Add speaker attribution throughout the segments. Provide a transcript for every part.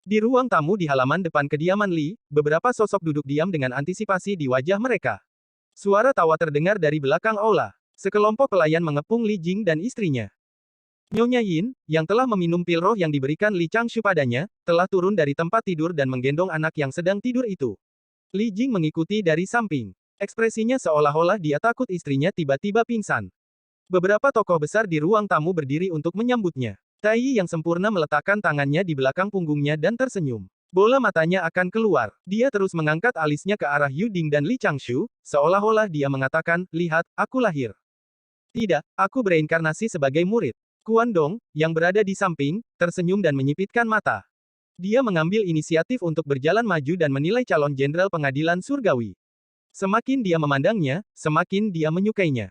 Speaker 1: Di ruang tamu di halaman depan kediaman Li, beberapa sosok duduk diam dengan antisipasi di wajah mereka. Suara tawa terdengar dari belakang aula. Sekelompok pelayan mengepung Li Jing dan istrinya. Nyonya Yin, yang telah meminum pil roh yang diberikan Li Changshu padanya, telah turun dari tempat tidur dan menggendong anak yang sedang tidur itu. Li Jing mengikuti dari samping. Ekspresinya seolah-olah dia takut istrinya tiba-tiba pingsan. Beberapa tokoh besar di ruang tamu berdiri untuk menyambutnya. Tai Yi yang sempurna meletakkan tangannya di belakang punggungnya dan tersenyum. Bola matanya akan keluar. Dia terus mengangkat alisnya ke arah Yu Ding dan Li Changshu, seolah-olah dia mengatakan, lihat, aku lahir. Tidak, aku bereinkarnasi sebagai murid. Kuan Dong, yang berada di samping, tersenyum dan menyipitkan mata. Dia mengambil inisiatif untuk berjalan maju dan menilai calon jenderal pengadilan surgawi. Semakin dia memandangnya, semakin dia menyukainya.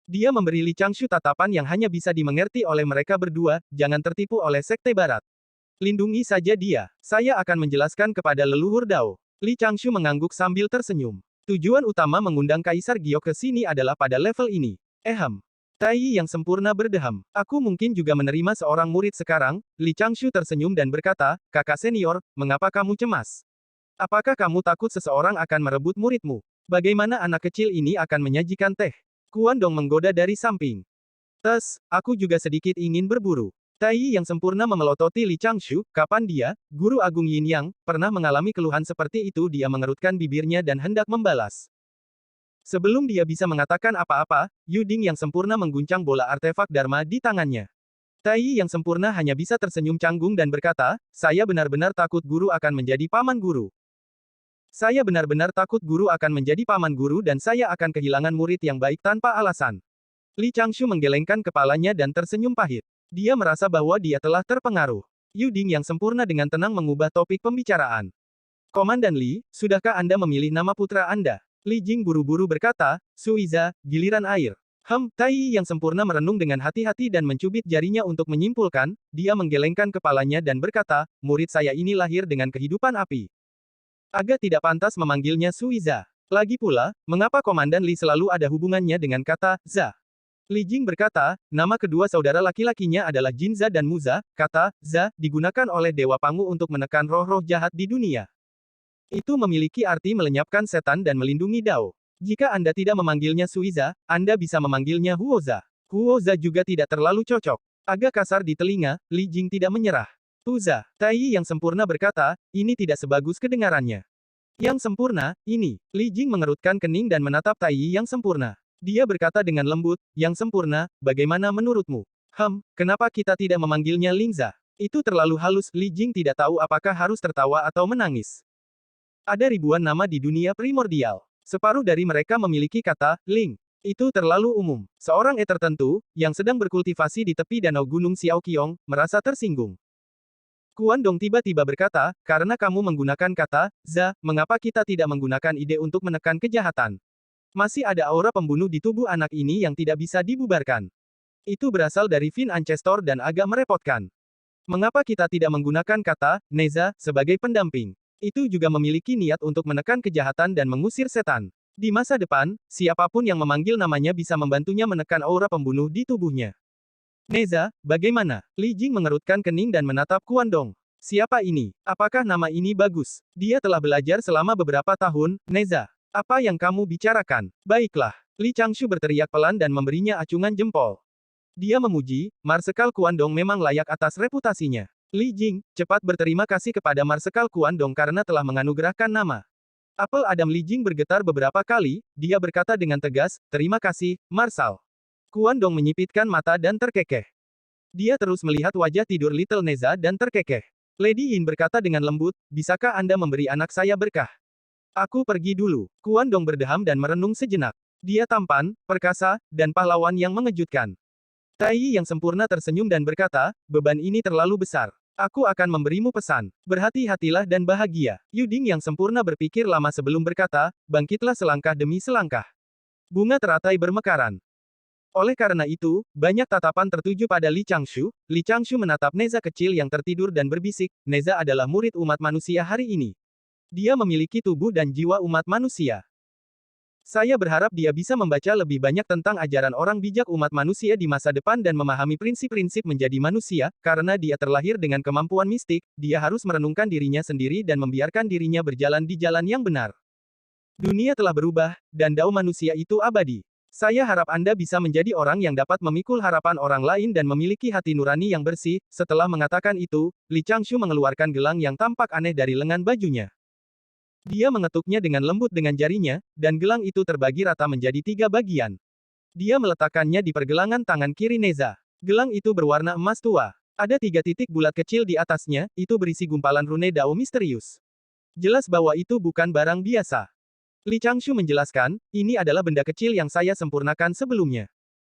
Speaker 1: Dia memberi Li Changshu tatapan yang hanya bisa dimengerti oleh mereka berdua, jangan tertipu oleh sekte barat. Lindungi saja dia. Saya akan menjelaskan kepada leluhur Dao. Li Changshu mengangguk sambil tersenyum. Tujuan utama mengundang Kaisar Giok ke sini adalah pada level ini. Tai Yi yang sempurna berdeham. Aku mungkin juga menerima seorang murid sekarang. Li Changshu tersenyum dan berkata, kakak senior, mengapa kamu cemas? Apakah kamu takut seseorang akan merebut muridmu? Bagaimana anak kecil ini akan menyajikan teh? Kuan Dong menggoda dari samping. Aku juga sedikit ingin berburu. Tai Yi yang sempurna memelototi Li Changshu, kapan dia, Guru Agung Yin Yang, pernah mengalami keluhan seperti itu? Dia mengerutkan bibirnya dan hendak membalas. Sebelum dia bisa mengatakan apa-apa, Yu Ding yang sempurna mengguncang bola artefak Dharma di tangannya. Tai Yi yang sempurna hanya bisa tersenyum canggung dan berkata, saya benar-benar takut guru akan menjadi paman guru. Saya benar-benar takut guru akan menjadi paman guru dan saya akan kehilangan murid yang baik tanpa alasan. Li Changshu menggelengkan kepalanya dan tersenyum pahit. Dia merasa bahwa dia telah terpengaruh. Yu Ding yang sempurna dengan tenang mengubah topik pembicaraan. Komandan Li, sudahkah Anda memilih nama putra Anda? Li Jing buru-buru berkata, Suiza, giliran air. Tai Yi yang sempurna merenung dengan hati-hati dan mencubit jarinya untuk menyimpulkan, dia menggelengkan kepalanya dan berkata, murid saya ini lahir dengan kehidupan api. Agak tidak pantas memanggilnya Suiza. Lagi pula, mengapa Komandan Li selalu ada hubungannya dengan kata Za? Li Jing berkata, nama kedua saudara laki-lakinya adalah Jinza dan Muza. Kata Za digunakan oleh Dewa Pangu untuk menekan roh-roh jahat di dunia. Itu memiliki arti melenyapkan setan dan melindungi Dao. Jika Anda tidak memanggilnya Suiza, Anda bisa memanggilnya Huoza. Huoza juga tidak terlalu cocok. Agak kasar di telinga, Li Jing tidak menyerah. Huoza, Tai Yi yang sempurna berkata, ini tidak sebagus kedengarannya. Yang sempurna, ini. Li Jing mengerutkan kening dan menatap Tai Yi yang sempurna. Dia berkata dengan lembut, yang sempurna, bagaimana menurutmu? Kenapa kita tidak memanggilnya Lingza? Itu terlalu halus. Li Jing tidak tahu apakah harus tertawa atau menangis. Ada ribuan nama di dunia primordial. Separuh dari mereka memiliki kata, Ling. Itu terlalu umum. Seorang tertentu, yang sedang berkultivasi di tepi danau Gunung Xiaoqiong, merasa tersinggung. Kuan Dong tiba-tiba berkata, karena kamu menggunakan kata, Za, mengapa kita tidak menggunakan ide untuk menekan kejahatan? Masih ada aura pembunuh di tubuh anak ini yang tidak bisa dibubarkan. Itu berasal dari Vin Ancestor dan agak merepotkan. Mengapa kita tidak menggunakan kata, Neza, sebagai pendamping? Itu juga memiliki niat untuk menekan kejahatan dan mengusir setan. Di masa depan, siapapun yang memanggil namanya bisa membantunya menekan aura pembunuh di tubuhnya. Neza, bagaimana? Li Jing mengerutkan kening dan menatap Kuan Dong. Siapa ini? Apakah nama ini bagus? Dia telah belajar selama beberapa tahun, Neza. Apa yang kamu bicarakan? Baiklah. Li Changshu berteriak pelan dan memberinya acungan jempol. Dia memuji, Marsekal Kuan Dong memang layak atas reputasinya. Li Jing, cepat berterima kasih kepada Marsekal Kuan Dong karena telah menganugerahkan nama. Apel Adam Li Jing bergetar beberapa kali, dia berkata dengan tegas, terima kasih, Marsal. Kuan Dong menyipitkan mata dan terkekeh. Dia terus melihat wajah tidur Little Neza dan terkekeh. Lady Yin berkata dengan lembut, bisakah Anda memberi anak saya berkah? Aku pergi dulu. Kuan Dong berdeham dan merenung sejenak. Dia tampan, perkasa, dan pahlawan yang mengejutkan. Tai Yi yang sempurna tersenyum dan berkata, beban ini terlalu besar. Aku akan memberimu pesan. Berhati-hatilah dan bahagia. Yu Ding yang sempurna berpikir lama sebelum berkata, bangkitlah selangkah demi selangkah. Bunga teratai bermekaran. Oleh karena itu, banyak tatapan tertuju pada Li Changshu. Li Changshu menatap Neza kecil yang tertidur dan berbisik, Neza adalah murid umat manusia hari ini. Dia memiliki tubuh dan jiwa umat manusia. Saya berharap dia bisa membaca lebih banyak tentang ajaran orang bijak umat manusia di masa depan dan memahami prinsip-prinsip menjadi manusia, karena dia terlahir dengan kemampuan mistik, dia harus merenungkan dirinya sendiri dan membiarkan dirinya berjalan di jalan yang benar. Dunia telah berubah, dan dao manusia itu abadi. Saya harap Anda bisa menjadi orang yang dapat memikul harapan orang lain dan memiliki hati nurani yang bersih. Setelah mengatakan itu, Li Changshu mengeluarkan gelang yang tampak aneh dari lengan bajunya. Dia mengetuknya dengan lembut dengan jarinya, dan gelang itu terbagi rata menjadi 3 bagian. Dia meletakkannya di pergelangan tangan kiri Neza. Gelang itu berwarna emas tua. Ada 3 titik bulat kecil di atasnya, itu berisi gumpalan rune dao misterius. Jelas bahwa itu bukan barang biasa. Li Changshu menjelaskan, ini adalah benda kecil yang saya sempurnakan sebelumnya.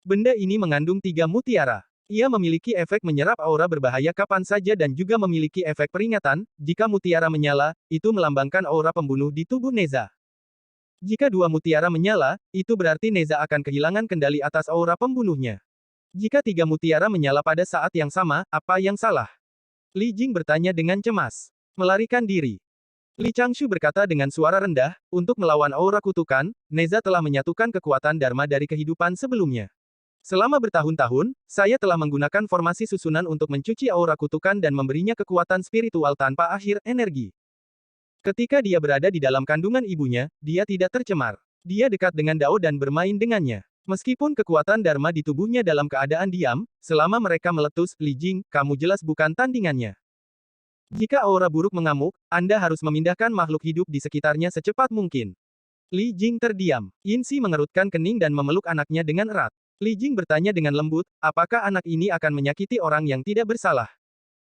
Speaker 1: Benda ini mengandung 3 mutiara. Ia memiliki efek menyerap aura berbahaya kapan saja dan juga memiliki efek peringatan, jika mutiara menyala, itu melambangkan aura pembunuh di tubuh Neza. Jika 2 mutiara menyala, itu berarti Neza akan kehilangan kendali atas aura pembunuhnya. Jika 3 mutiara menyala pada saat yang sama, apa yang salah? Li Jing bertanya dengan cemas. Melarikan diri. Li Changshu berkata dengan suara rendah, untuk melawan aura kutukan, Neza telah menyatukan kekuatan Dharma dari kehidupan sebelumnya. Selama bertahun-tahun, saya telah menggunakan formasi susunan untuk mencuci aura kutukan dan memberinya kekuatan spiritual tanpa akhir energi. Ketika dia berada di dalam kandungan ibunya, dia tidak tercemar. Dia dekat dengan Dao dan bermain dengannya. Meskipun kekuatan Dharma di tubuhnya dalam keadaan diam, selama mereka meletus, Li Jing, kamu jelas bukan tandingannya. Jika aura buruk mengamuk, Anda harus memindahkan makhluk hidup di sekitarnya secepat mungkin. Li Jing terdiam. Yin Xi mengerutkan kening dan memeluk anaknya dengan erat. Li Jing bertanya dengan lembut, apakah anak ini akan menyakiti orang yang tidak bersalah?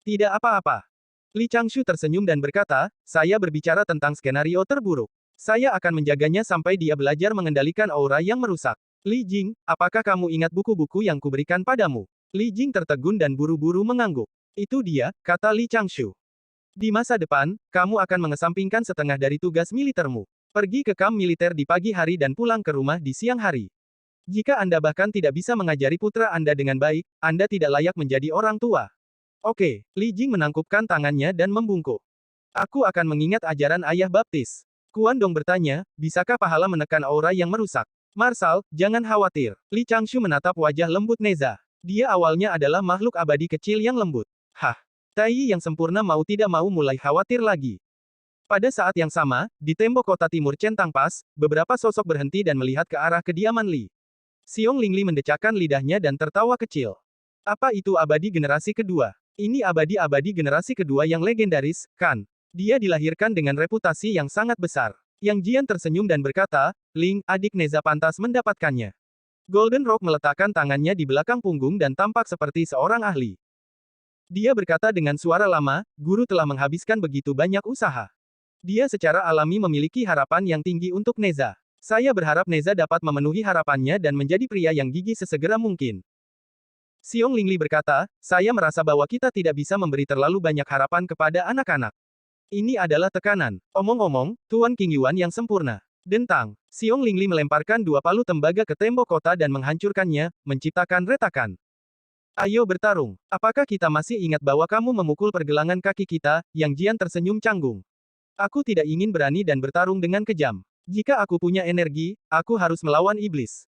Speaker 1: Tidak apa-apa. Li Changshu tersenyum dan berkata, saya berbicara tentang skenario terburuk. Saya akan menjaganya sampai dia belajar mengendalikan aura yang merusak. Li Jing, apakah kamu ingat buku-buku yang kuberikan padamu? Li Jing tertegun dan buru-buru mengangguk. Itu dia, kata Li Changshu. Di masa depan, kamu akan mengesampingkan setengah dari tugas militermu. Pergi ke kamp militer di pagi hari dan pulang ke rumah di siang hari. Jika Anda bahkan tidak bisa mengajari putra Anda dengan baik, Anda tidak layak menjadi orang tua. Oke, Li Jing menangkupkan tangannya dan membungkuk. Aku akan mengingat ajaran ayah baptis. Kuan Dong bertanya, bisakah pahala menekan aura yang merusak? Marshal, jangan khawatir. Li Changshu menatap wajah lembut Neza. Dia awalnya adalah makhluk abadi kecil yang lembut. Hah. Tai yang sempurna mau tidak mau mulai khawatir lagi. Pada saat yang sama, di tembok kota timur Centang Pas, beberapa sosok berhenti dan melihat ke arah kediaman Li. Xiong Lingli mendecakkan lidahnya dan tertawa kecil. Apa itu abadi generasi kedua? Ini abadi-abadi generasi kedua yang legendaris, kan? Dia dilahirkan dengan reputasi yang sangat besar. Yang Jian tersenyum dan berkata, Ling, adik Neza pantas mendapatkannya. Golden Rock meletakkan tangannya di belakang punggung dan tampak seperti seorang ahli. Dia berkata dengan suara lama, guru telah menghabiskan begitu banyak usaha. Dia secara alami memiliki harapan yang tinggi untuk Neza. Saya berharap Neza dapat memenuhi harapannya dan menjadi pria yang gigih sesegera mungkin. Xiong Lingli berkata, saya merasa bahwa kita tidak bisa memberi terlalu banyak harapan kepada anak-anak. Ini adalah tekanan. Omong-omong, Tuan King Yuan yang sempurna. Dentang. Xiong Lingli melemparkan 2 palu tembaga ke tembok kota dan menghancurkannya, menciptakan retakan. Ayo bertarung. Apakah kita masih ingat bahwa kamu memukul pergelangan kaki kita? Yang Jian tersenyum canggung. Aku tidak ingin berani dan bertarung dengan kejam. Jika aku punya energi, aku harus melawan iblis.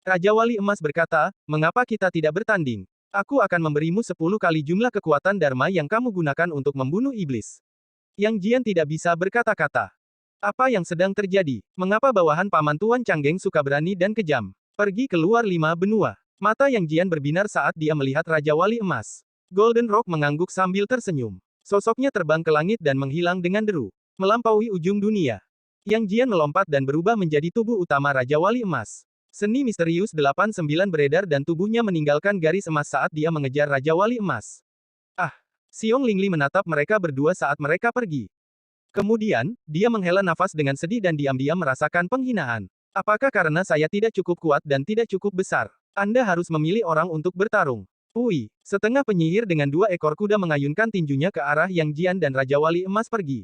Speaker 1: Raja Wali Emas berkata, mengapa kita tidak bertanding? Aku akan memberimu 10 kali jumlah kekuatan Dharma yang kamu gunakan untuk membunuh iblis. Yang Jian tidak bisa berkata-kata. Apa yang sedang terjadi? Mengapa bawahan Paman Tuan Canggeng suka berani dan kejam? Pergi keluar 5 benua. Mata Yang Jian berbinar saat dia melihat Raja Wali Emas. Golden Rock mengangguk sambil tersenyum. Sosoknya terbang ke langit dan menghilang dengan deru. Melampaui ujung dunia. Yang Jian melompat dan berubah menjadi tubuh utama Raja Wali Emas. Seni misterius 89 beredar dan tubuhnya meninggalkan garis emas saat dia mengejar Raja Wali Emas. Ah! Xiong Lingli menatap mereka berdua saat mereka pergi. Kemudian, dia menghela nafas dengan sedih dan diam-diam merasakan penghinaan. Apakah karena saya tidak cukup kuat dan tidak cukup besar? Anda harus memilih orang untuk bertarung. Ui, setengah penyihir dengan 2 ekor kuda mengayunkan tinjunya ke arah Yang Jian dan Raja Wali Emas pergi.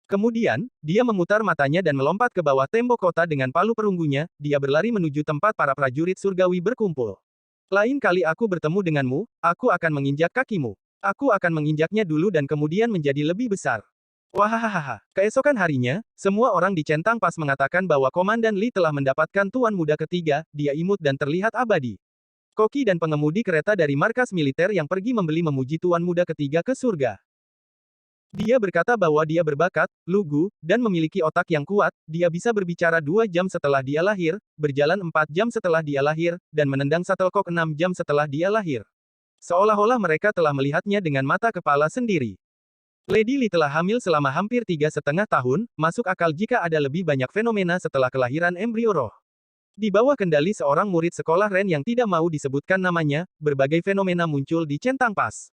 Speaker 1: Kemudian, dia memutar matanya dan melompat ke bawah tembok kota dengan palu perunggunya, dia berlari menuju tempat para prajurit surgawi berkumpul. Lain kali aku bertemu denganmu, aku akan menginjak kakimu. Aku akan menginjaknya dulu dan kemudian menjadi lebih besar. Wahahaha. Keesokan harinya, semua orang di Centang Pas mengatakan bahwa Komandan Li telah mendapatkan tuan muda ketiga, dia imut dan terlihat abadi. Koki dan pengemudi kereta dari markas militer yang pergi membeli memuji tuan muda ketiga ke surga. Dia berkata bahwa dia berbakat, lugu, dan memiliki otak yang kuat, dia bisa berbicara 2 jam setelah dia lahir, berjalan 4 jam setelah dia lahir, dan menendang shuttlecock 6 jam setelah dia lahir. Seolah-olah mereka telah melihatnya dengan mata kepala sendiri. Lady Li telah hamil selama hampir 3,5 tahun, masuk akal jika ada lebih banyak fenomena setelah kelahiran embrio roh. Di bawah kendali seorang murid sekolah Ren yang tidak mau disebutkan namanya, berbagai fenomena muncul di Centang Pas.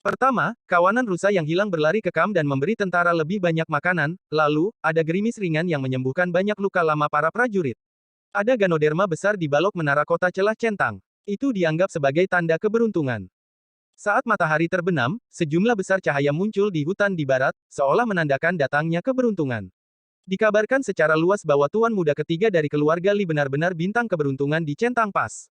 Speaker 1: Pertama, kawanan rusa yang hilang berlari ke kamp dan memberi tentara lebih banyak makanan, lalu, ada gerimis ringan yang menyembuhkan banyak luka lama para prajurit. Ada ganoderma besar di balok menara kota celah centang. Itu dianggap sebagai tanda keberuntungan. Saat matahari terbenam, sejumlah besar cahaya muncul di hutan di barat, seolah menandakan datangnya keberuntungan. Dikabarkan secara luas bahwa tuan muda ketiga dari keluarga Li benar-benar bintang keberuntungan di Centang Pas.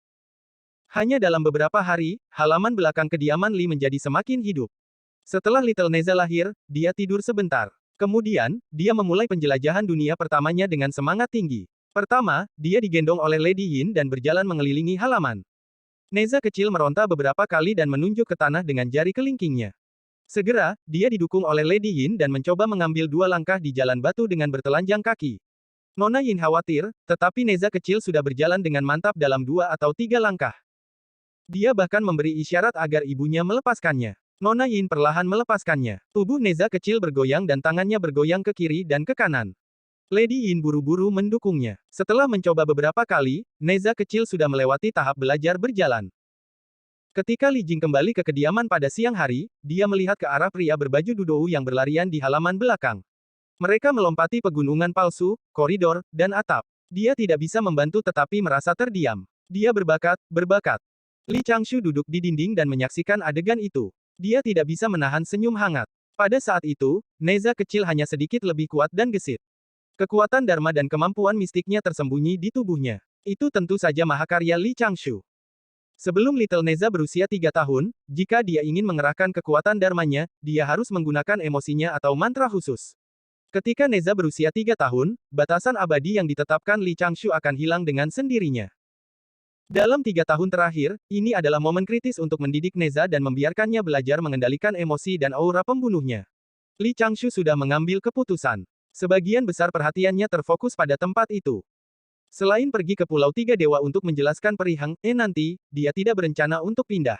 Speaker 1: Hanya dalam beberapa hari, halaman belakang kediaman Li menjadi semakin hidup. Setelah Little Neza lahir, dia tidur sebentar. Kemudian, dia memulai penjelajahan dunia pertamanya dengan semangat tinggi. Pertama, dia digendong oleh Lady Yin dan berjalan mengelilingi halaman. Neza kecil meronta beberapa kali dan menunjuk ke tanah dengan jari kelingkingnya. Segera, dia didukung oleh Lady Yin dan mencoba mengambil 2 langkah di jalan batu dengan bertelanjang kaki. Nona Yin khawatir, tetapi Neza kecil sudah berjalan dengan mantap dalam 2 atau 3 langkah. Dia bahkan memberi isyarat agar ibunya melepaskannya. Nona Yin perlahan melepaskannya. Tubuh Neza kecil bergoyang dan tangannya bergoyang ke kiri dan ke kanan. Lady Yin buru-buru mendukungnya. Setelah mencoba beberapa kali, Neza kecil sudah melewati tahap belajar berjalan. Ketika Li Jing kembali ke kediaman pada siang hari, dia melihat ke arah pria berbaju dudou yang berlarian di halaman belakang. Mereka melompati pegunungan palsu, koridor, dan atap. Dia tidak bisa membantu tetapi merasa terdiam. Dia berbakat. Li Changshu duduk di dinding dan menyaksikan adegan itu. Dia tidak bisa menahan senyum hangat. Pada saat itu, Neza kecil hanya sedikit lebih kuat dan gesit. Kekuatan Dharma dan kemampuan mistiknya tersembunyi di tubuhnya. Itu tentu saja mahakarya Li Changshu. Sebelum Little Neza berusia 3 tahun, jika dia ingin mengerahkan kekuatan Dharmanya, dia harus menggunakan emosinya atau mantra khusus. Ketika Neza berusia 3 tahun, batasan abadi yang ditetapkan Li Changshu akan hilang dengan sendirinya. Dalam 3 tahun terakhir, ini adalah momen kritis untuk mendidik Neza dan membiarkannya belajar mengendalikan emosi dan aura pembunuhnya. Li Changshu sudah mengambil keputusan. Sebagian besar perhatiannya terfokus pada tempat itu. Selain pergi ke Pulau Tiga Dewa untuk menjelaskan perihang, nanti, dia tidak berencana untuk pindah.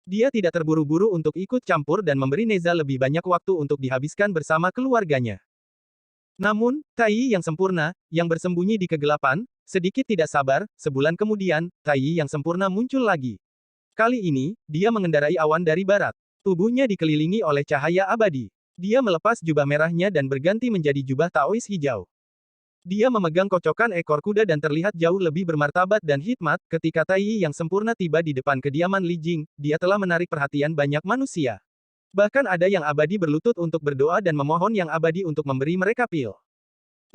Speaker 1: Dia tidak terburu-buru untuk ikut campur dan memberi Neza lebih banyak waktu untuk dihabiskan bersama keluarganya. Namun, Tai yang sempurna, yang bersembunyi di kegelapan, sedikit tidak sabar, sebulan kemudian, Tai yang sempurna muncul lagi. Kali ini, dia mengendarai awan dari barat. Tubuhnya dikelilingi oleh cahaya abadi. Dia melepas jubah merahnya dan berganti menjadi jubah Taois hijau. Dia memegang kocokan ekor kuda dan terlihat jauh lebih bermartabat dan hikmat. Ketika Tai yang sempurna tiba di depan kediaman Li Jing, dia telah menarik perhatian banyak manusia. Bahkan ada yang abadi berlutut untuk berdoa dan memohon yang abadi untuk memberi mereka pil.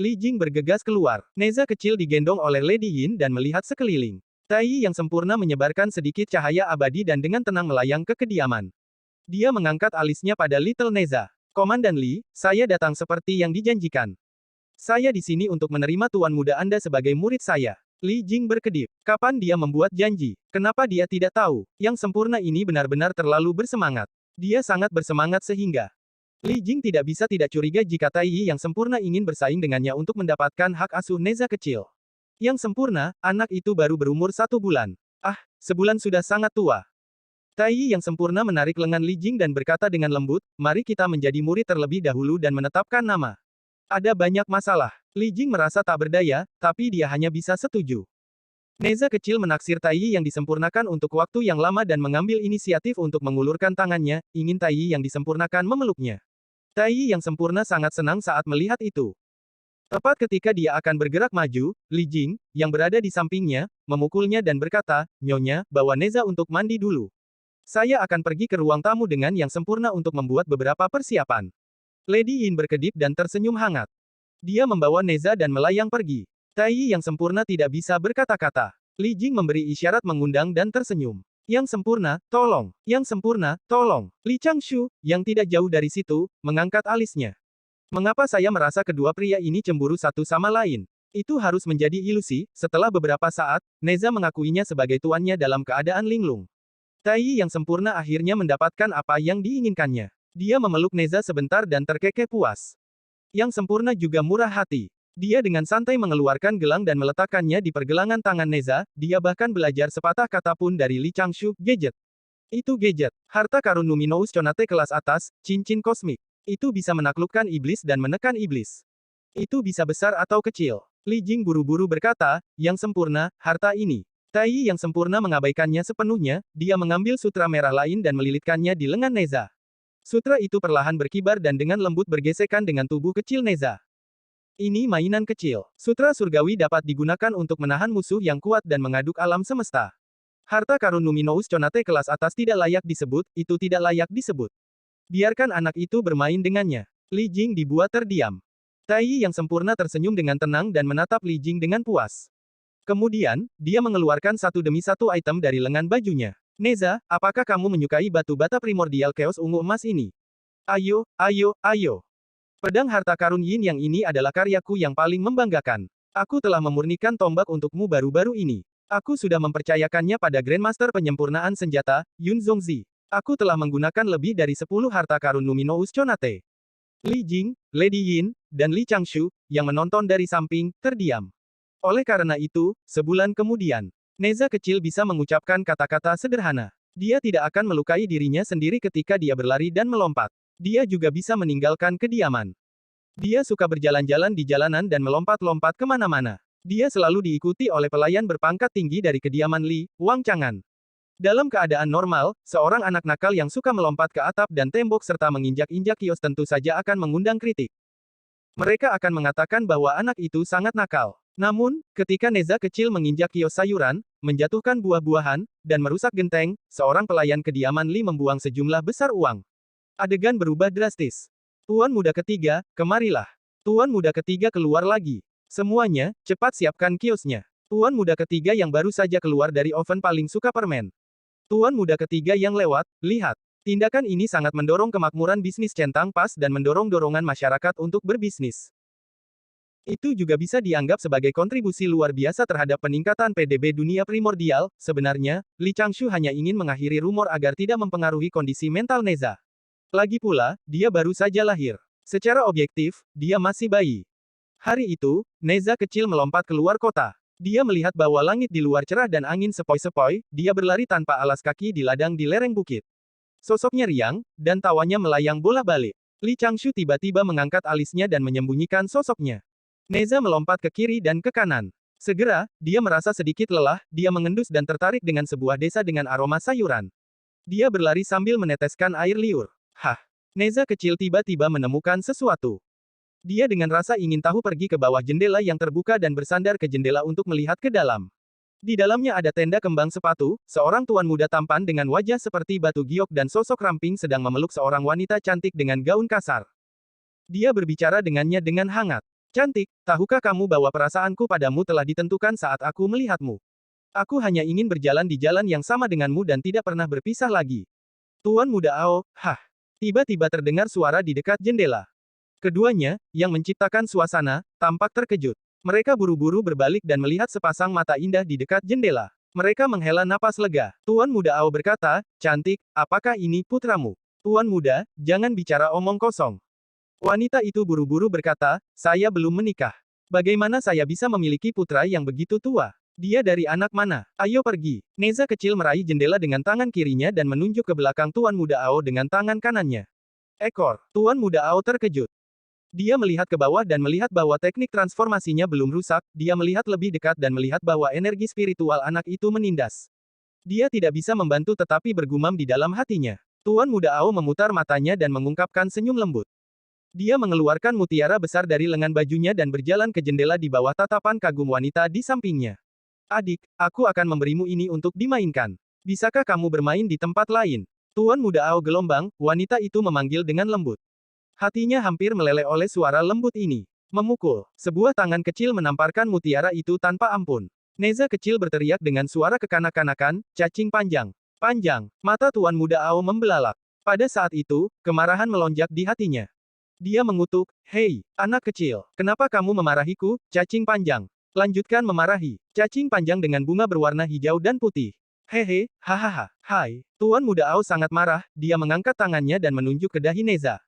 Speaker 1: Li Jing bergegas keluar. Neza kecil digendong oleh Lady Yin dan melihat sekeliling. Tai yang sempurna menyebarkan sedikit cahaya abadi dan dengan tenang melayang ke kediaman. Dia mengangkat alisnya pada Little Neza. Komandan Li, saya datang seperti yang dijanjikan. Saya di sini untuk menerima tuan muda Anda sebagai murid saya. Li Jing berkedip. Kapan dia membuat janji? Kenapa dia tidak tahu? Yang sempurna ini benar-benar terlalu bersemangat. Dia sangat bersemangat sehingga Li Jing tidak bisa tidak curiga jika Tai yang sempurna ingin bersaing dengannya untuk mendapatkan hak asuh Neza kecil. Yang sempurna, anak itu baru berumur 1 bulan. Sebulan sudah sangat tua. Tai yang sempurna menarik lengan Li Jing dan berkata dengan lembut, mari kita menjadi murid terlebih dahulu dan menetapkan nama. Ada banyak masalah. Li Jing merasa tak berdaya, tapi dia hanya bisa setuju. Neza kecil menaksir Tai yang disempurnakan untuk waktu yang lama dan mengambil inisiatif untuk mengulurkan tangannya, ingin Tai yang disempurnakan memeluknya. Tai yang sempurna sangat senang saat melihat itu. Tepat ketika dia akan bergerak maju, Li Jing, yang berada di sampingnya, memukulnya dan berkata, Nyonya, bawa Neza untuk mandi dulu. Saya akan pergi ke ruang tamu dengan yang sempurna untuk membuat beberapa persiapan. Lady Yin berkedip dan tersenyum hangat. Dia membawa Neza dan melayang pergi. Tai yang sempurna tidak bisa berkata-kata. Li Jing memberi isyarat mengundang dan tersenyum. Yang sempurna, tolong. Yang sempurna, tolong. Li Changshu, yang tidak jauh dari situ, mengangkat alisnya. Mengapa saya merasa kedua pria ini cemburu satu sama lain? Itu harus menjadi ilusi. Setelah beberapa saat, Neza mengakuinya sebagai tuannya dalam keadaan linglung. Tai yang sempurna akhirnya mendapatkan apa yang diinginkannya. Dia memeluk Neza sebentar dan terkekeh puas. Yang sempurna juga murah hati. Dia dengan santai mengeluarkan gelang dan meletakkannya di pergelangan tangan Neza, dia bahkan belajar sepatah kata pun dari Li Changshu, gadget. Itu gadget. Harta karun Luminous Conate kelas atas, cincin kosmik. Itu bisa menaklukkan iblis dan menekan iblis. Itu bisa besar atau kecil. Li Jing buru-buru berkata, yang sempurna, harta ini. Tai yang sempurna mengabaikannya sepenuhnya, dia mengambil sutra merah lain dan melilitkannya di lengan Neza. Sutra itu perlahan berkibar dan dengan lembut bergesekan dengan tubuh kecil Neza. Ini mainan kecil. Sutra surgawi dapat digunakan untuk menahan musuh yang kuat dan mengaduk alam semesta. Harta karun Luminous Conate kelas atas tidak layak disebut, itu tidak layak disebut. Biarkan anak itu bermain dengannya. Li Jing dibuat terdiam. Tai yang sempurna tersenyum dengan tenang dan menatap Li Jing dengan puas. Kemudian, dia mengeluarkan satu demi satu item dari lengan bajunya. Neza, apakah kamu menyukai batu bata primordial chaos ungu emas ini? Ayo, ayo, ayo. Pedang harta karun Yin yang ini adalah karyaku yang paling membanggakan. Aku telah memurnikan tombak untukmu baru-baru ini. Aku sudah mempercayakannya pada Grandmaster penyempurnaan senjata, Yun Zongzi. Aku telah menggunakan lebih dari 10 harta karun Luminous Conate. Li Jing, Lady Yin, dan Li Changshu, yang menonton dari samping, terdiam. Oleh karena itu, sebulan kemudian, Neza kecil bisa mengucapkan kata-kata sederhana. Dia tidak akan melukai dirinya sendiri ketika dia berlari dan melompat. Dia juga bisa meninggalkan kediaman. Dia suka berjalan-jalan di jalanan dan melompat-lompat kemana-mana. Dia selalu diikuti oleh pelayan berpangkat tinggi dari kediaman Li, Wang Chang'an. Dalam keadaan normal, seorang anak nakal yang suka melompat ke atap dan tembok serta menginjak-injak kios tentu saja akan mengundang kritik. Mereka akan mengatakan bahwa anak itu sangat nakal. Namun, ketika Neza kecil menginjak kios sayuran, menjatuhkan buah-buahan, dan merusak genteng, seorang pelayan kediaman Li membuang sejumlah besar uang. Adegan berubah drastis. Tuan muda ketiga, kemarilah. Tuan muda ketiga keluar lagi. Semuanya, cepat siapkan kiosnya. Tuan muda ketiga yang baru saja keluar dari oven paling suka permen. Tuan muda ketiga yang lewat, lihat. Tindakan ini sangat mendorong kemakmuran bisnis centang pas dan mendorong dorongan masyarakat untuk berbisnis. Itu juga bisa dianggap sebagai kontribusi luar biasa terhadap peningkatan PDB dunia primordial. Sebenarnya, Li Changshu hanya ingin mengakhiri rumor agar tidak mempengaruhi kondisi mental Neza. Lagi pula, dia baru saja lahir. Secara objektif, dia masih bayi. Hari itu, Neza kecil melompat keluar kota. Dia melihat bahwa langit di luar cerah dan angin sepoi-sepoi, dia berlari tanpa alas kaki di ladang di lereng bukit. Sosoknya riang, dan tawanya melayang bolak-balik. Li Changshu tiba-tiba mengangkat alisnya dan menyembunyikan sosoknya. Neza melompat ke kiri dan ke kanan. Segera, dia merasa sedikit lelah, dia mengendus dan tertarik dengan sebuah desa dengan aroma sayuran. Dia berlari sambil meneteskan air liur. Hah! Neza kecil tiba-tiba menemukan sesuatu. Dia dengan rasa ingin tahu pergi ke bawah jendela yang terbuka dan bersandar ke jendela untuk melihat ke dalam. Di dalamnya ada tenda kembang sepatu, seorang tuan muda tampan dengan wajah seperti batu giok dan sosok ramping sedang memeluk seorang wanita cantik dengan gaun kasar. Dia berbicara dengannya dengan hangat. Cantik, tahukah kamu bahwa perasaanku padamu telah ditentukan saat aku melihatmu? Aku hanya ingin berjalan di jalan yang sama denganmu dan tidak pernah berpisah lagi. Tuan muda Ao, hah! Tiba-tiba terdengar suara di dekat jendela. Keduanya, yang menciptakan suasana, tampak terkejut. Mereka buru-buru berbalik dan melihat sepasang mata indah di dekat jendela. Mereka menghela napas lega. Tuan muda Ao berkata, cantik, apakah ini putramu? Tuan muda, jangan bicara omong kosong. Wanita itu buru-buru berkata, saya belum menikah. Bagaimana saya bisa memiliki putra yang begitu tua? Dia dari anak mana? Ayo pergi. Neza kecil meraih jendela dengan tangan kirinya dan menunjuk ke belakang Tuan muda Ao dengan tangan kanannya. Ekor. Tuan muda Ao terkejut. Dia melihat ke bawah dan melihat bahwa teknik transformasinya belum rusak, dia melihat lebih dekat dan melihat bahwa energi spiritual anak itu menindas. Dia tidak bisa membantu tetapi bergumam di dalam hatinya. Tuan muda Ao memutar matanya dan mengungkapkan senyum lembut. Dia mengeluarkan mutiara besar dari lengan bajunya dan berjalan ke jendela di bawah tatapan kagum wanita di sampingnya. Adik, aku akan memberimu ini untuk dimainkan. Bisakah kamu bermain di tempat lain? Tuan muda Ao gelombang, wanita itu memanggil dengan lembut. Hatinya hampir meleleh oleh suara lembut ini. Memukul. Sebuah tangan kecil menamparkan mutiara itu tanpa ampun. Neza kecil berteriak dengan suara kekanak-kanakan, cacing panjang. Panjang, mata Tuan Muda Ao membelalak. Pada saat itu, kemarahan melonjak di hatinya. Dia mengutuk, "Hei, anak kecil, kenapa kamu memarahiku, cacing panjang?" Lanjutkan memarahi. Cacing panjang dengan bunga berwarna hijau dan putih. Hehe, hahaha, hai. Tuan Muda Ao sangat marah, dia mengangkat tangannya dan menunjuk ke dahi Neza.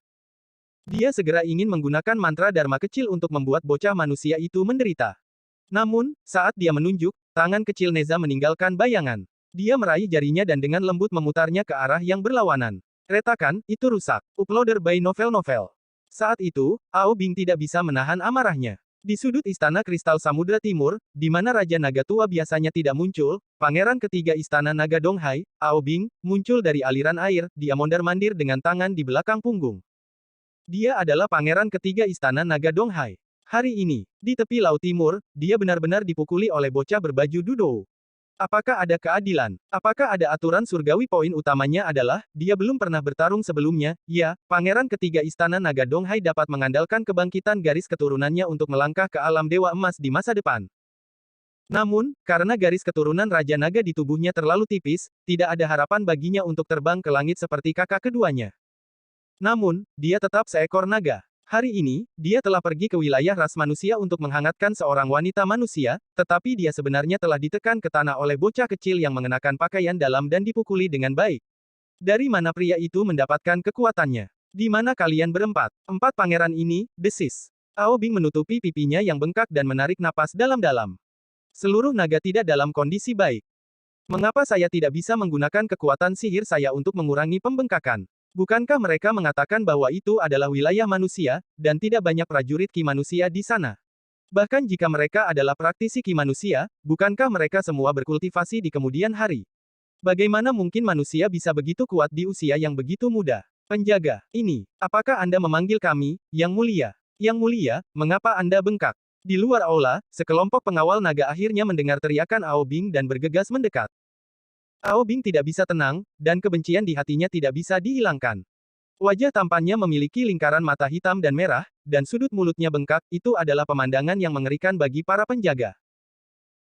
Speaker 1: Dia segera ingin menggunakan mantra Dharma kecil untuk membuat bocah manusia itu menderita. Namun, saat dia menunjuk, tangan kecil Neza meninggalkan bayangan. Dia meraih jarinya dan dengan lembut memutarnya ke arah yang berlawanan. Retakan, itu rusak. Uploader by Novel. Saat itu, Ao Bing tidak bisa menahan amarahnya. Di sudut Istana Kristal Samudra Timur, di mana Raja Naga Tua biasanya tidak muncul, Pangeran ketiga Istana Naga Donghai, Ao Bing, muncul dari aliran air, dia mondar-mandir dengan tangan di belakang punggung. Dia adalah Pangeran ketiga Istana Naga Donghai. Hari ini, di tepi Laut Timur, dia benar-benar dipukuli oleh bocah berbaju Dudou. Apakah ada keadilan? Apakah ada aturan surgawi? Poin utamanya adalah, dia belum pernah bertarung sebelumnya, ya, Pangeran ketiga Istana Naga Donghai dapat mengandalkan kebangkitan garis keturunannya untuk melangkah ke alam Dewa Emas di masa depan. Namun, karena garis keturunan Raja Naga di tubuhnya terlalu tipis, tidak ada harapan baginya untuk terbang ke langit seperti kakak keduanya. Namun, dia tetap seekor naga. Hari ini, dia telah pergi ke wilayah ras manusia untuk menghangatkan seorang wanita manusia, tetapi dia sebenarnya telah ditekan ke tanah oleh bocah kecil yang mengenakan pakaian dalam dan dipukuli dengan baik. Dari mana pria itu mendapatkan kekuatannya? Di mana kalian berempat? Empat pangeran ini, desis. Ao Bing menutupi pipinya yang bengkak dan menarik napas dalam-dalam. Seluruh naga tidak dalam kondisi baik. Mengapa saya tidak bisa menggunakan kekuatan sihir saya untuk mengurangi pembengkakan? Bukankah mereka mengatakan bahwa itu adalah wilayah manusia, dan tidak banyak prajurit Ki manusia di sana? Bahkan jika mereka adalah praktisi Ki manusia, bukankah mereka semua berkultivasi di kemudian hari? Bagaimana mungkin manusia bisa begitu kuat di usia yang begitu muda? Penjaga, ini, apakah Anda memanggil kami, Yang Mulia? Yang Mulia, mengapa Anda bengkak? Di luar aula, sekelompok pengawal naga akhirnya mendengar teriakan Ao Bing dan bergegas mendekat. Ao Bing tidak bisa tenang, dan kebencian di hatinya tidak bisa dihilangkan. Wajah tampannya memiliki lingkaran mata hitam dan merah, dan sudut mulutnya bengkak, itu adalah pemandangan yang mengerikan bagi para penjaga.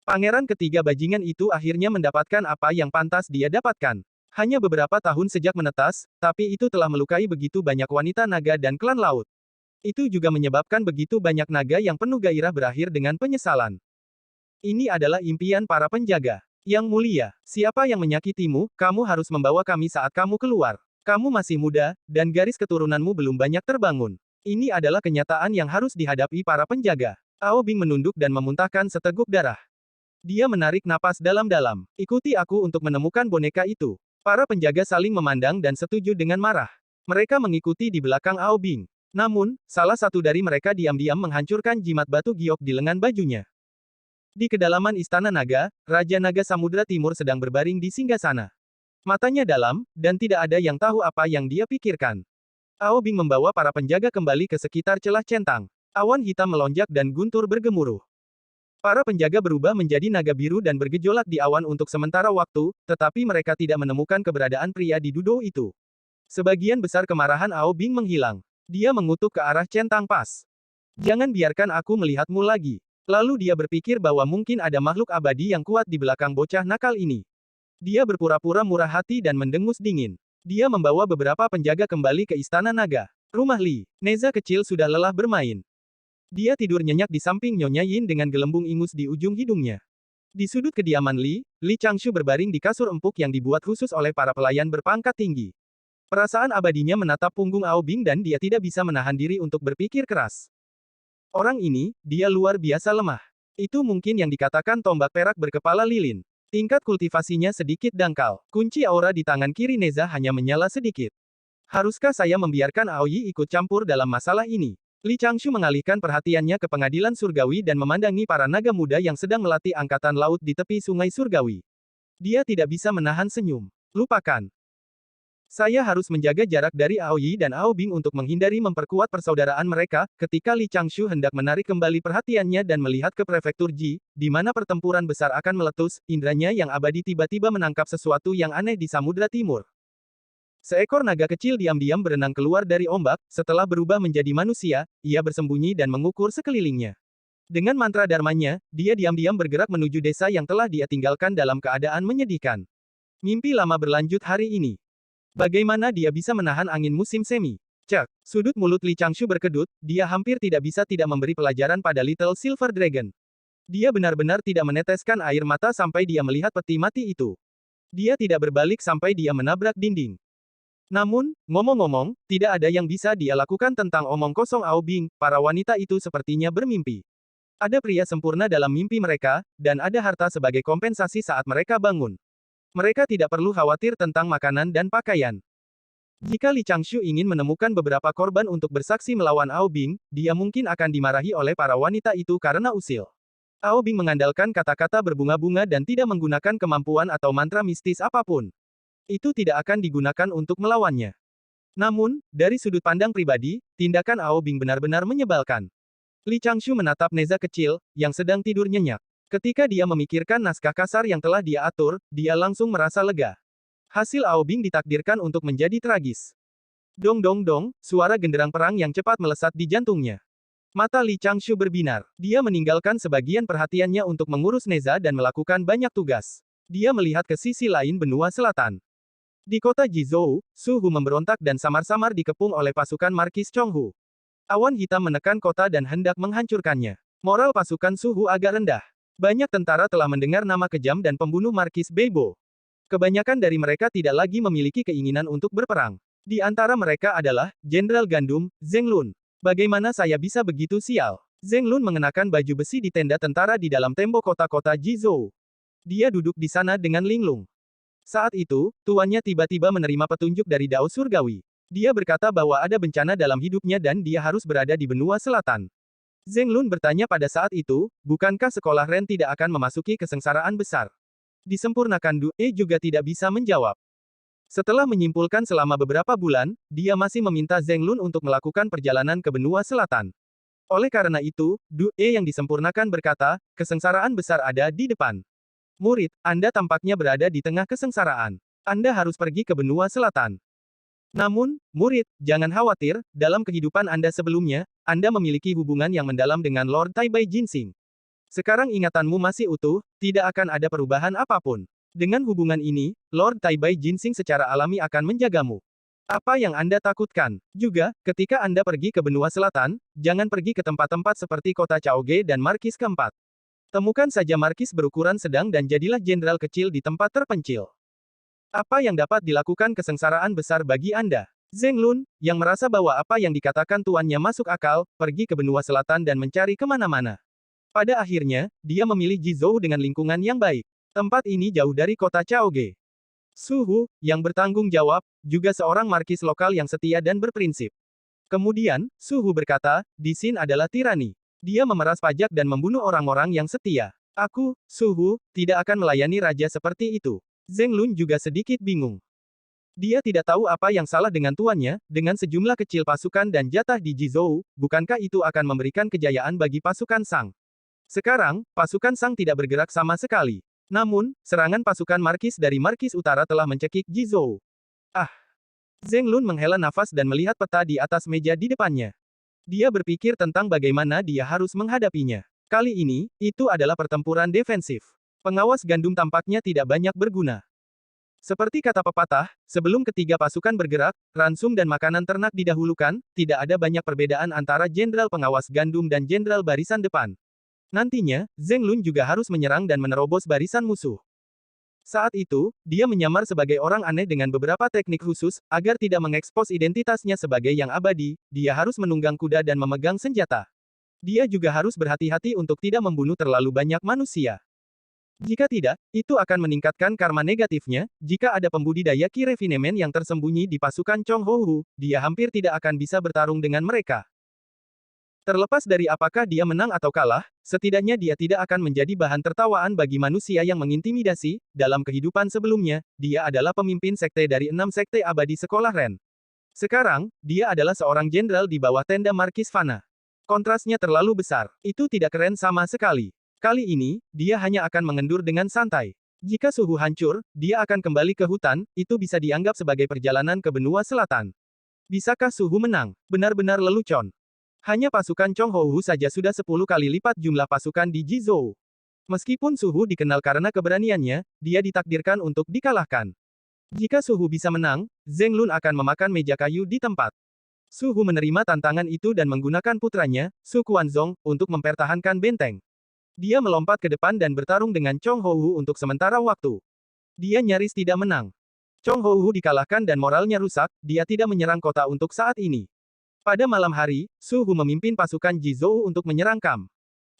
Speaker 1: Pangeran ketiga bajingan itu akhirnya mendapatkan apa yang pantas dia dapatkan. Hanya beberapa tahun sejak menetas, tapi itu telah melukai begitu banyak wanita naga dan klan laut. Itu juga menyebabkan begitu banyak naga yang penuh gairah berakhir dengan penyesalan. Ini adalah impian para penjaga. Yang Mulia, siapa yang menyakitimu, kamu harus membawa kami saat kamu keluar. Kamu masih muda, dan garis keturunanmu belum banyak terbangun. Ini adalah kenyataan yang harus dihadapi para penjaga. Ao Bing menunduk dan memuntahkan seteguk darah. Dia menarik napas dalam-dalam. Ikuti aku untuk menemukan boneka itu. Para penjaga saling memandang dan setuju dengan marah. Mereka mengikuti di belakang Ao Bing. Namun, salah satu dari mereka diam-diam menghancurkan jimat batu giok di lengan bajunya. Di kedalaman Istana Naga, Raja Naga Samudra Timur sedang berbaring di singgasana. Matanya dalam, dan tidak ada yang tahu apa yang dia pikirkan. Ao Bing membawa para penjaga kembali ke sekitar celah centang. Awan hitam melonjak dan guntur bergemuruh. Para penjaga berubah menjadi naga biru dan bergejolak di awan untuk sementara waktu, tetapi mereka tidak menemukan keberadaan pria di Dudou itu. Sebagian besar kemarahan Ao Bing menghilang. Dia mengutuk ke arah centang pas. Jangan biarkan aku melihatmu lagi. Lalu dia berpikir bahwa mungkin ada makhluk abadi yang kuat di belakang bocah nakal ini. Dia berpura-pura murah hati dan mendengus dingin. Dia membawa beberapa penjaga kembali ke Istana Naga. Rumah Li. Neza kecil sudah lelah bermain. Dia tidur nyenyak di samping Nyonya Yin dengan gelembung ingus di ujung hidungnya. Di sudut kediaman Li, Li Changshu berbaring di kasur empuk yang dibuat khusus oleh para pelayan berpangkat tinggi. Perasaan abadinya menatap punggung Ao Bing dan dia tidak bisa menahan diri untuk berpikir keras. Orang ini, dia luar biasa lemah. Itu mungkin yang dikatakan tombak perak berkepala lilin. Tingkat kultivasinya sedikit dangkal. Kunci aura di tangan kiri Neza hanya menyala sedikit. Haruskah saya membiarkan Aoyi ikut campur dalam masalah ini? Li Changshu mengalihkan perhatiannya ke pengadilan surgawi dan memandangi para naga muda yang sedang melatih angkatan laut di tepi sungai surgawi. Dia tidak bisa menahan senyum. Lupakan. Saya harus menjaga jarak dari Aoyi dan Ao Bing untuk menghindari memperkuat persaudaraan mereka. Ketika Li Changshu hendak menarik kembali perhatiannya dan melihat ke prefektur Ji, di mana pertempuran besar akan meletus, indranya yang abadi tiba-tiba menangkap sesuatu yang aneh di Samudra Timur. Seekor naga kecil diam-diam berenang keluar dari ombak, setelah berubah menjadi manusia, ia bersembunyi dan mengukur sekelilingnya. Dengan mantra dharmanya, dia diam-diam bergerak menuju desa yang telah dia tinggalkan dalam keadaan menyedihkan. Mimpi lama berlanjut hari ini. Bagaimana dia bisa menahan angin musim semi? Cek. Sudut mulut Li Changshu berkedut, dia hampir tidak bisa tidak memberi pelajaran pada Little Silver Dragon. Dia benar-benar tidak meneteskan air mata sampai dia melihat peti mati itu. Dia tidak berbalik sampai dia menabrak dinding. Namun, ngomong-ngomong, tidak ada yang bisa dia lakukan tentang omong kosong Ao Bing, para wanita itu sepertinya bermimpi. Ada pria sempurna dalam mimpi mereka, dan ada harta sebagai kompensasi saat mereka bangun. Mereka tidak perlu khawatir tentang makanan dan pakaian. Jika Li Changshu ingin menemukan beberapa korban untuk bersaksi melawan Ao Bing, dia mungkin akan dimarahi oleh para wanita itu karena usil. Ao Bing mengandalkan kata-kata berbunga-bunga dan tidak menggunakan kemampuan atau mantra mistis apapun. Itu tidak akan digunakan untuk melawannya. Namun, dari sudut pandang pribadi, tindakan Ao Bing benar-benar menyebalkan. Li Changshu menatap Neza kecil, yang sedang tidur nyenyak. Ketika dia memikirkan naskah kasar yang telah dia atur, dia langsung merasa lega. Hasil Ao Bing ditakdirkan untuk menjadi tragis. Dong dong dong, suara genderang perang yang cepat melesat di jantungnya. Mata Li Changshu berbinar. Dia meninggalkan sebagian perhatiannya untuk mengurus Neza dan melakukan banyak tugas. Dia melihat ke sisi lain benua selatan. Di kota Jizhou, Su Hu memberontak dan samar-samar dikepung oleh pasukan Markis Chong Hu. Awan hitam menekan kota dan hendak menghancurkannya. Moral pasukan Su Hu agak rendah. Banyak tentara telah mendengar nama kejam dan pembunuh Markis Beibo. Kebanyakan dari mereka tidak lagi memiliki keinginan untuk berperang. Di antara mereka adalah Jenderal Gandum, Zheng Lun. Bagaimana saya bisa begitu sial? Zheng Lun mengenakan baju besi di tenda tentara di dalam tembok kota-kota Jizhou. Dia duduk di sana dengan linglung. Saat itu, tuannya tiba-tiba menerima petunjuk dari Dao Surgawi. Dia berkata bahwa ada bencana dalam hidupnya dan dia harus berada di benua selatan. Zheng Lun bertanya pada saat itu, bukankah sekolah Ren tidak akan memasuki kesengsaraan besar? Disempurnakan Du juga tidak bisa menjawab. Setelah menyimpulkan selama beberapa bulan, dia masih meminta Zheng Lun untuk melakukan perjalanan ke benua selatan. Oleh karena itu, yang disempurnakan berkata, kesengsaraan besar ada di depan. Murid, Anda tampaknya berada di tengah kesengsaraan. Anda harus pergi ke benua selatan. Namun, murid, jangan khawatir, dalam kehidupan Anda sebelumnya, Anda memiliki hubungan yang mendalam dengan Lord Taibai Jinsing. Sekarang ingatanmu masih utuh, tidak akan ada perubahan apapun. Dengan hubungan ini, Lord Taibai Jinsing secara alami akan menjagamu. Apa yang Anda takutkan? Juga, ketika Anda pergi ke benua selatan, jangan pergi ke tempat-tempat seperti kota Chaoge dan Markis keempat. Temukan saja markis berukuran sedang dan jadilah jenderal kecil di tempat terpencil. Apa yang dapat dilakukan kesengsaraan besar bagi Anda? Zheng Lun, yang merasa bahwa apa yang dikatakan tuannya masuk akal, pergi ke benua selatan dan mencari kemana-mana. Pada akhirnya, dia memilih Jizhou dengan lingkungan yang baik. Tempat ini jauh dari kota Chaoge. Su Hu, yang bertanggung jawab, juga seorang markis lokal yang setia dan berprinsip. Kemudian, Su Hu berkata, di Xin adalah tirani. Dia memeras pajak dan membunuh orang-orang yang setia. Aku, Su Hu, tidak akan melayani raja seperti itu. Zheng Lun juga sedikit bingung. Dia tidak tahu apa yang salah dengan tuannya, dengan sejumlah kecil pasukan dan jatah di Jizhou, bukankah itu akan memberikan kejayaan bagi pasukan Sang? Sekarang, pasukan Sang tidak bergerak sama sekali. Namun, serangan pasukan Markis dari Markis Utara telah mencekik Jizhou. Ah! Zheng Lun menghela nafas dan melihat peta di atas meja di depannya. Dia berpikir tentang bagaimana dia harus menghadapinya. Kali ini, itu adalah pertempuran defensif. Pengawas gandum tampaknya tidak banyak berguna. Seperti kata pepatah, sebelum ketiga pasukan bergerak, ransum dan makanan ternak didahulukan, tidak ada banyak perbedaan antara jenderal pengawas gandum dan jenderal barisan depan. Nantinya, Zheng Lun juga harus menyerang dan menerobos barisan musuh. Saat itu, dia menyamar sebagai orang aneh dengan beberapa teknik khusus, agar tidak mengekspos identitasnya sebagai yang abadi, dia harus menunggang kuda dan memegang senjata. Dia juga harus berhati-hati untuk tidak membunuh terlalu banyak manusia. Jika tidak, itu akan meningkatkan karma negatifnya. Jika ada pembudidaya Ki Refinement yang tersembunyi di pasukan Chong Ho, dia hampir tidak akan bisa bertarung dengan mereka. Terlepas dari apakah dia menang atau kalah, setidaknya dia tidak akan menjadi bahan tertawaan bagi manusia yang mengintimidasi. Dalam kehidupan sebelumnya, dia adalah pemimpin sekte dari 6 sekte abadi sekolah Ren. Sekarang, dia adalah seorang jenderal di bawah tenda Markis Fana. Kontrasnya terlalu besar. Itu tidak keren sama sekali. Kali ini, dia hanya akan mengendur dengan santai. Jika suhu hancur, dia akan kembali ke hutan, itu bisa dianggap sebagai perjalanan ke benua selatan. Bisakah suhu menang? Benar-benar lelucon. Hanya pasukan Chong Ho saja sudah 10 kali lipat jumlah pasukan di Jizhou. Meskipun Suhu dikenal karena keberaniannya, dia ditakdirkan untuk dikalahkan. Jika Suhu bisa menang, Zheng Lun akan memakan meja kayu di tempat. Suhu menerima tantangan itu dan menggunakan putranya, Su Quanzong, untuk mempertahankan benteng. Dia melompat ke depan dan bertarung dengan Chong Houhu untuk sementara waktu. Dia nyaris tidak menang. Chong Houhu dikalahkan dan moralnya rusak, dia tidak menyerang kota untuk saat ini. Pada malam hari, Su Hu memimpin pasukan Ji Zhou untuk menyerang Kam.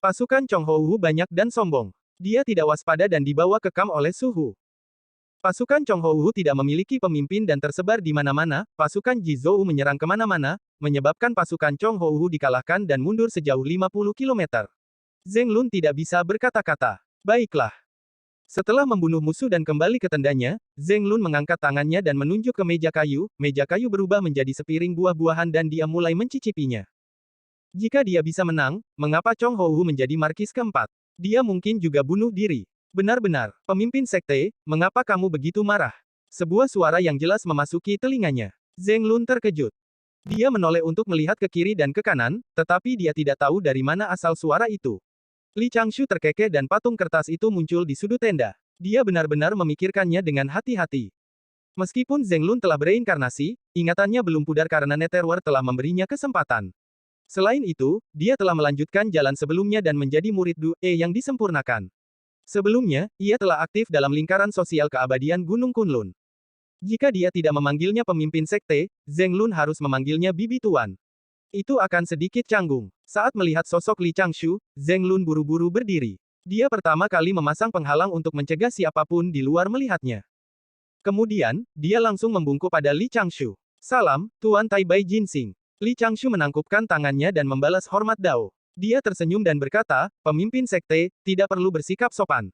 Speaker 1: Pasukan Chong Houhu banyak dan sombong. Dia tidak waspada dan dibawa ke Kam oleh Su Hu. Pasukan Chong Houhu tidak memiliki pemimpin dan tersebar di mana-mana, pasukan Ji Zhou menyerang kemana-mana, menyebabkan pasukan Chong Houhu dikalahkan dan mundur sejauh 50 km. Zheng Lun tidak bisa berkata-kata. Baiklah. Setelah membunuh musuh dan kembali ke tendanya, Zheng Lun mengangkat tangannya dan menunjuk ke meja kayu berubah menjadi sepiring buah-buahan dan dia mulai mencicipinya. Jika dia bisa menang, mengapa Chong Houhu menjadi markis keempat? Dia mungkin juga bunuh diri. Benar-benar, pemimpin sekte, mengapa kamu begitu marah? Sebuah suara yang jelas memasuki telinganya. Zheng Lun terkejut. Dia menoleh untuk melihat ke kiri dan ke kanan, tetapi dia tidak tahu dari mana asal suara itu. Li Changshu terkekeh dan patung kertas itu muncul di sudut tenda. Dia benar-benar memikirkannya dengan hati-hati. Meskipun Zheng Lun telah bereinkarnasi, ingatannya belum pudar karena Netherworld telah memberinya kesempatan. Selain itu, dia telah melanjutkan jalan sebelumnya dan menjadi murid Du E yang disempurnakan. Sebelumnya, ia telah aktif dalam lingkaran sosial keabadian Gunung Kunlun. Jika dia tidak memanggilnya pemimpin sekte, Zheng Lun harus memanggilnya Bibi Tuan. Itu akan sedikit canggung. Saat melihat sosok Li Changshu, Zheng Lun buru-buru berdiri. Dia pertama kali memasang penghalang untuk mencegah siapapun di luar melihatnya. Kemudian, dia langsung membungkuk pada Li Changshu. Salam, Tuan Tai Bai Jinsing. Li Changshu menangkupkan tangannya dan membalas hormat Dao. Dia tersenyum dan berkata, pemimpin sekte, tidak perlu bersikap sopan.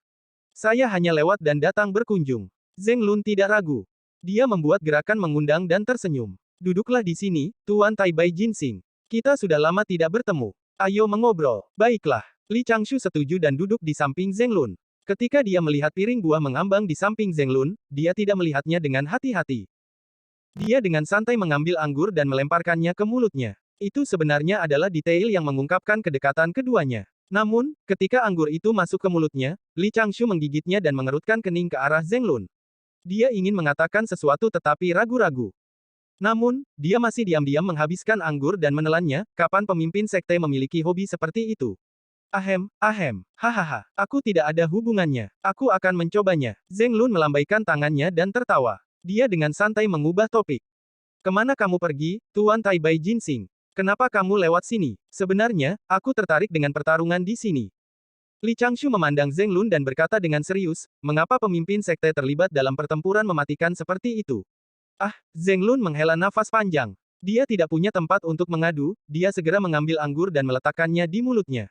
Speaker 1: Saya hanya lewat dan datang berkunjung. Zheng Lun tidak ragu. Dia membuat gerakan mengundang dan tersenyum. Duduklah di sini, Tuan Tai Bai Jinsing. Kita sudah lama tidak bertemu. Ayo mengobrol. Baiklah. Li Changshu setuju dan duduk di samping Zheng Lun. Ketika dia melihat piring buah mengambang di samping Zheng Lun, dia tidak melihatnya dengan hati-hati. Dia dengan santai mengambil anggur dan melemparkannya ke mulutnya. Itu sebenarnya adalah detail yang mengungkapkan kedekatan keduanya. Namun, ketika anggur itu masuk ke mulutnya, Li Changshu menggigitnya dan mengerutkan kening ke arah Zheng Lun. Dia ingin mengatakan sesuatu tetapi ragu-ragu. Namun, dia masih diam-diam menghabiskan anggur dan menelannya. Kapan pemimpin sekte memiliki hobi seperti itu? Hahaha, aku tidak ada hubungannya. Aku akan mencobanya. Zheng Lun melambaikan tangannya dan tertawa. Dia dengan santai mengubah topik. Kemana kamu pergi, Tuan Tai Bai Jinsing? Kenapa kamu lewat sini? Sebenarnya, aku tertarik dengan pertarungan di sini. Li Changshu memandang Zheng Lun dan berkata dengan serius, mengapa pemimpin sekte terlibat dalam pertempuran mematikan seperti itu? Zheng Lun menghela nafas panjang. Dia tidak punya tempat untuk mengadu, dia segera mengambil anggur dan meletakkannya di mulutnya.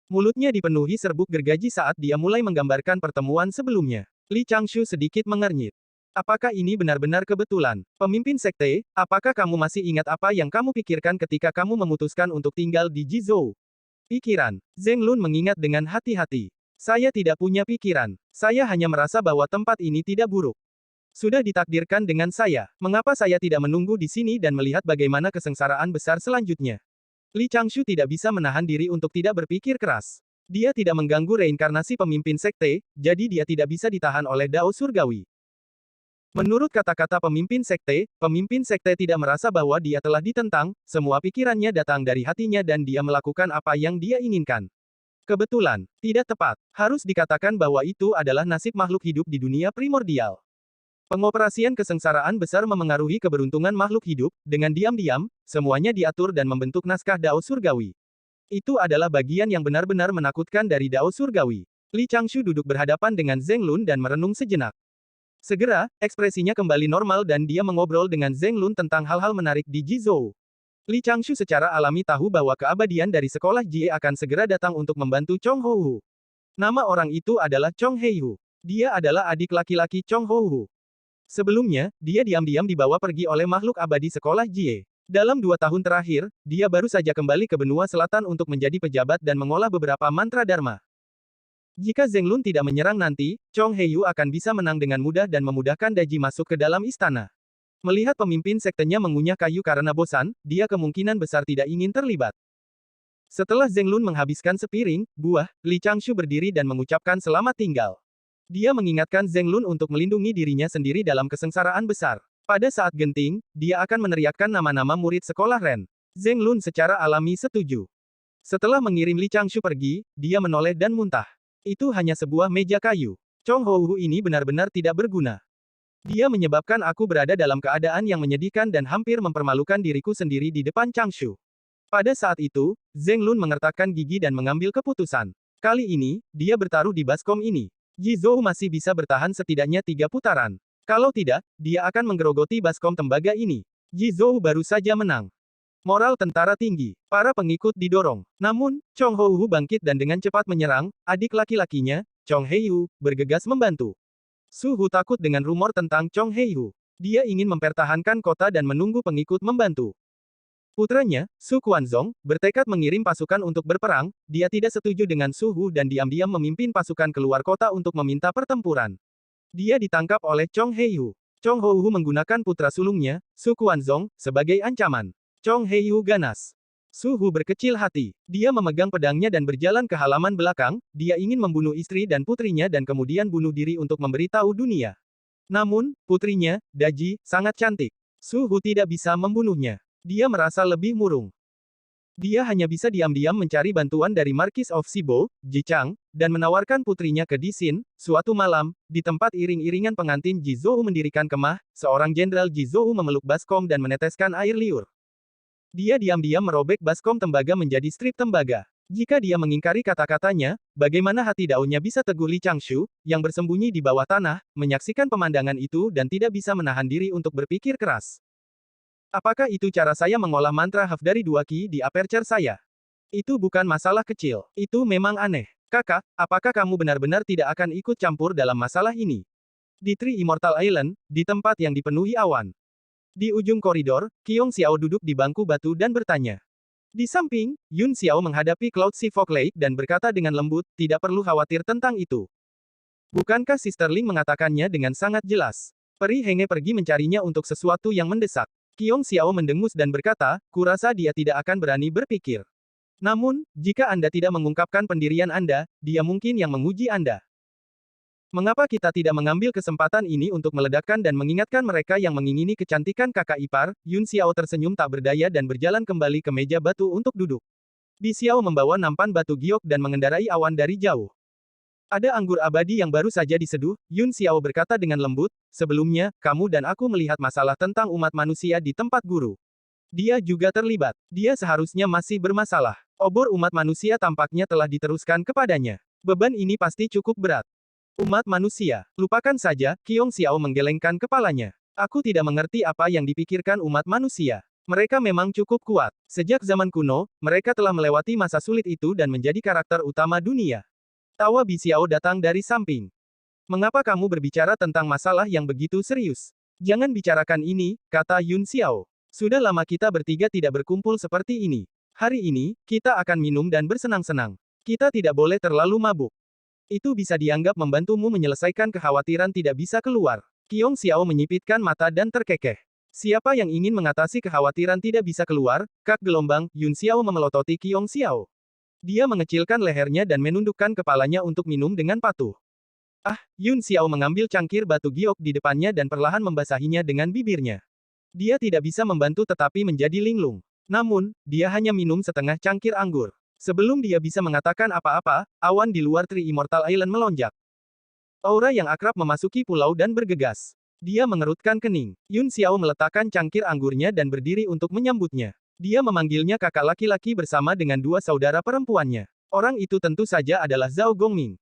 Speaker 1: Mulutnya dipenuhi serbuk gergaji saat dia mulai menggambarkan pertemuan sebelumnya. Li Changshu sedikit mengernyit. Apakah ini benar-benar kebetulan? Pemimpin sekte, apakah kamu masih ingat apa yang kamu pikirkan ketika kamu memutuskan untuk tinggal di Jizhou? Pikiran. Zheng Lun mengingat dengan hati-hati. Saya tidak punya pikiran. Saya hanya merasa bahwa tempat ini tidak buruk. Sudah ditakdirkan dengan saya. Mengapa saya tidak menunggu di sini dan melihat bagaimana kesengsaraan besar selanjutnya? Li Changshu tidak bisa menahan diri untuk tidak berpikir keras. Dia tidak mengganggu reinkarnasi pemimpin sekte, jadi dia tidak bisa ditahan oleh Dao Surgawi. Menurut kata-kata pemimpin sekte tidak merasa bahwa dia telah ditentang, semua pikirannya datang dari hatinya dan dia melakukan apa yang dia inginkan. Kebetulan, tidak tepat. Harus dikatakan bahwa itu adalah nasib makhluk hidup di dunia primordial. Pengoperasian kesengsaraan besar memengaruhi keberuntungan makhluk hidup, dengan diam-diam, semuanya diatur dan membentuk naskah Dao Surgawi. Itu adalah bagian yang benar-benar menakutkan dari Dao Surgawi. Li Changshu duduk berhadapan dengan Zheng Lun dan merenung sejenak. Segera, ekspresinya kembali normal dan dia mengobrol dengan Zheng Lun tentang hal-hal menarik di Jizhou. Li Changshu secara alami tahu bahwa keabadian dari sekolah Jie akan segera datang untuk membantu Chong Houhu. Nama orang itu adalah Chong Heihu. Dia adalah adik laki-laki Chong Houhu. Sebelumnya, dia diam-diam dibawa pergi oleh makhluk abadi sekolah Jie. Dalam 2 tahun terakhir, dia baru saja kembali ke benua selatan untuk menjadi pejabat dan mengolah beberapa mantra Dharma. Jika Zheng Lun tidak menyerang nanti, Chong Heiyu akan bisa menang dengan mudah dan memudahkan Daji masuk ke dalam istana. Melihat pemimpin sektenya mengunyah kayu karena bosan, dia kemungkinan besar tidak ingin terlibat. Setelah Zheng Lun menghabiskan sepiring buah, Li Changshu berdiri dan mengucapkan selamat tinggal. Dia mengingatkan Zheng Lun untuk melindungi dirinya sendiri dalam kesengsaraan besar. Pada saat genting, dia akan meneriakkan nama-nama murid sekolah Ren. Zheng Lun secara alami setuju. Setelah mengirim Li Changshu pergi, dia menoleh dan muntah. Itu hanya sebuah meja kayu. Chong Houhu ini benar-benar tidak berguna. Dia menyebabkan aku berada dalam keadaan yang menyedihkan dan hampir mempermalukan diriku sendiri di depan Changshu. Pada saat itu, Zheng Lun mengertakkan gigi dan mengambil keputusan. Kali ini, dia bertaruh di baskom ini. Ji Zhou masih bisa bertahan setidaknya 3 putaran. Kalau tidak, dia akan menggerogoti baskom tembaga ini. Ji Zhou baru saja menang. Moral tentara tinggi. Para pengikut didorong. Namun, Chong Houhu bangkit dan dengan cepat menyerang, adik laki-lakinya, Chong Heiyu, bergegas membantu. Su Hu takut dengan rumor tentang Chong Heiyu. Dia ingin mempertahankan kota dan menunggu pengikut membantu. Putranya, Su Quanzong, bertekad mengirim pasukan untuk berperang. Dia tidak setuju dengan Su Hu dan diam-diam memimpin pasukan keluar kota untuk meminta pertempuran. Dia ditangkap oleh Chong Heiyu. Chong Houhu menggunakan putra sulungnya, Su Quanzong, sebagai ancaman. Chong Heiyu ganas. Su Hu berkecil hati. Dia memegang pedangnya dan berjalan ke halaman belakang. Dia ingin membunuh istri dan putrinya dan kemudian bunuh diri untuk memberitahu dunia. Namun, putrinya, Daji, sangat cantik. Su Hu tidak bisa membunuhnya. Dia merasa lebih murung. Dia hanya bisa diam-diam mencari bantuan dari Marquis of Shibo, Ji Chang, dan menawarkan putrinya ke Di Xin. Suatu malam, di tempat iring-iringan pengantin Ji Zhou mendirikan kemah, seorang jenderal Ji Zhou memeluk baskom dan meneteskan air liur. Dia diam-diam merobek baskom tembaga menjadi strip tembaga. Jika dia mengingkari kata-katanya, bagaimana hati daunnya bisa teguh Li Changshu, yang bersembunyi di bawah tanah, menyaksikan pemandangan itu dan tidak bisa menahan diri untuk berpikir keras. Apakah itu cara saya mengolah mantra Half dari 2 Qi di aperture saya? Itu bukan masalah kecil. Itu memang aneh. Kakak, apakah kamu benar-benar tidak akan ikut campur dalam masalah ini? Di Tri Immortal Island, di tempat yang dipenuhi awan. Di ujung koridor, Qiong Xiao duduk di bangku batu dan bertanya. Di samping, Yun Xiao menghadapi Cloud Sea Fog Lake dan berkata dengan lembut, tidak perlu khawatir tentang itu. Bukankah Sister Ling mengatakannya dengan sangat jelas? Peri Henge pergi mencarinya untuk sesuatu yang mendesak. Qiong Xiao mendengus dan berkata, kurasa dia tidak akan berani berpikir. Namun, jika Anda tidak mengungkapkan pendirian Anda, dia mungkin yang menguji Anda. Mengapa kita tidak mengambil kesempatan ini untuk meledakkan dan mengingatkan mereka yang mengingini kecantikan kakak ipar? Yun Xiao tersenyum tak berdaya dan berjalan kembali ke meja batu untuk duduk. Bi Xiao membawa nampan batu giok dan mengendarai awan dari jauh. Ada anggur abadi yang baru saja diseduh, Yun Xiao berkata dengan lembut, sebelumnya, kamu dan aku melihat masalah tentang umat manusia di tempat guru. Dia juga terlibat. Dia seharusnya masih bermasalah. Obor umat manusia tampaknya telah diteruskan kepadanya. Beban ini pasti cukup berat. Umat manusia. Lupakan saja, Qiong Xiao menggelengkan kepalanya. Aku tidak mengerti apa yang dipikirkan umat manusia. Mereka memang cukup kuat. Sejak zaman kuno, mereka telah melewati masa sulit itu dan menjadi karakter utama dunia. Tawa Bi Xiao datang dari samping. Mengapa kamu berbicara tentang masalah yang begitu serius? Jangan bicarakan ini, kata Yun Xiao. Sudah lama kita bertiga tidak berkumpul seperti ini. Hari ini, kita akan minum dan bersenang-senang. Kita tidak boleh terlalu mabuk. Itu bisa dianggap membantumu menyelesaikan kekhawatiran tidak bisa keluar. Qiong Xiao menyipitkan mata dan terkekeh. Siapa yang ingin mengatasi kekhawatiran tidak bisa keluar? Kak gelombang, Yun Xiao memelototi Qiong Xiao. Dia mengecilkan lehernya dan menundukkan kepalanya untuk minum dengan patuh. Ah, Yun Xiao mengambil cangkir batu giok di depannya dan perlahan membasahinya dengan bibirnya. Dia tidak bisa membantu tetapi menjadi linglung. Namun, dia hanya minum setengah cangkir anggur. Sebelum dia bisa mengatakan apa-apa, awan di luar Tri Immortal Island melonjak. Aura yang akrab memasuki pulau dan bergegas. Dia mengerutkan kening. Yun Xiao meletakkan cangkir anggurnya dan berdiri untuk menyambutnya. Dia memanggilnya kakak laki-laki bersama dengan 2 saudara perempuannya. Orang itu tentu saja adalah Zhao Gongming.